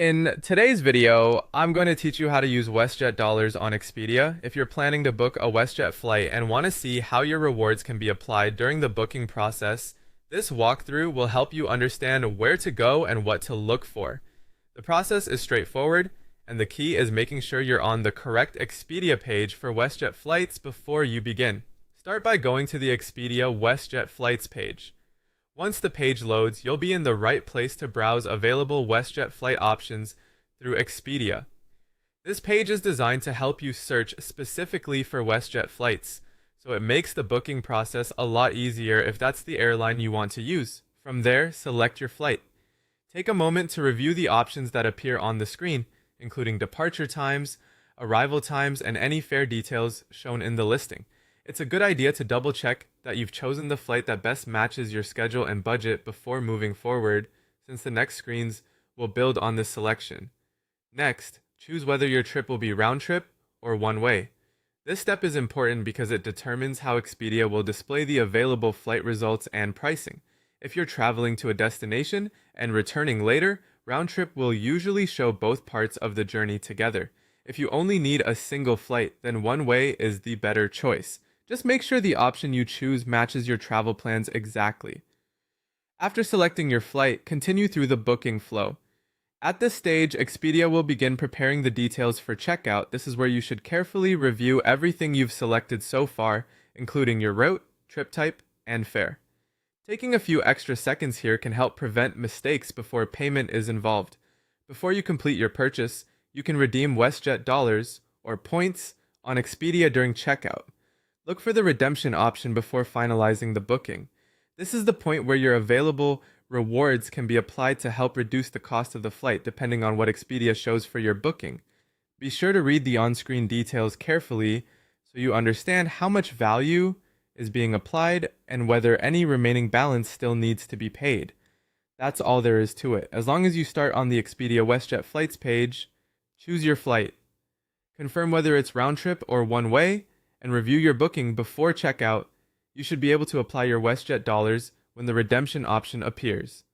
In today's video, I'm going to teach you how to use WestJet Dollars on Expedia if you're planning to book a WestJet flight and want to see how your rewards can be applied during the booking process. This walkthrough will help you understand where to go and what to look for. The process is straightforward, and the key is making sure you're on the correct Expedia page for WestJet flights before you begin. Start by going to the Expedia WestJet Flights page. Once the page loads, you'll be in the right place to browse available WestJet flight options through Expedia. This page is designed to help you search specifically for WestJet flights, so it makes the booking process a lot easier if that's the airline you want to use. From there, select your flight. Take a moment to review the options that appear on the screen, including departure times, arrival times, and any fare details shown in the listing. It's a good idea to double check that you've chosen the flight that best matches your schedule and budget before moving forward, since the next screens will build on this selection. Next, choose whether your trip will be round trip or one way. This step is important because it determines how Expedia will display the available flight results and pricing. If you're traveling to a destination and returning later, round trip will usually show both parts of the journey together. If you only need a single flight, then one way is the better choice. Just make sure the option you choose matches your travel plans exactly. After selecting your flight, continue through the booking flow. At this stage, Expedia will begin preparing the details for checkout. This is where you should carefully review everything you've selected so far, including your route, trip type, and fare. Taking a few extra seconds here can help prevent mistakes before payment is involved. Before you complete your purchase, you can redeem WestJet Dollars or points on Expedia during checkout. Look for the redemption option before finalizing the booking. This is the point where your available rewards can be applied to help reduce the cost of the flight, depending on what Expedia shows for your booking. Be sure to read the on-screen details carefully so you understand how much value is being applied and whether any remaining balance still needs to be paid. That's all there is to it. As long as you start on the Expedia WestJet Flights page, choose your flight. Confirm whether it's round trip or one way, and review your booking before checkout. You should be able to apply your WestJet Dollars when the redemption option appears.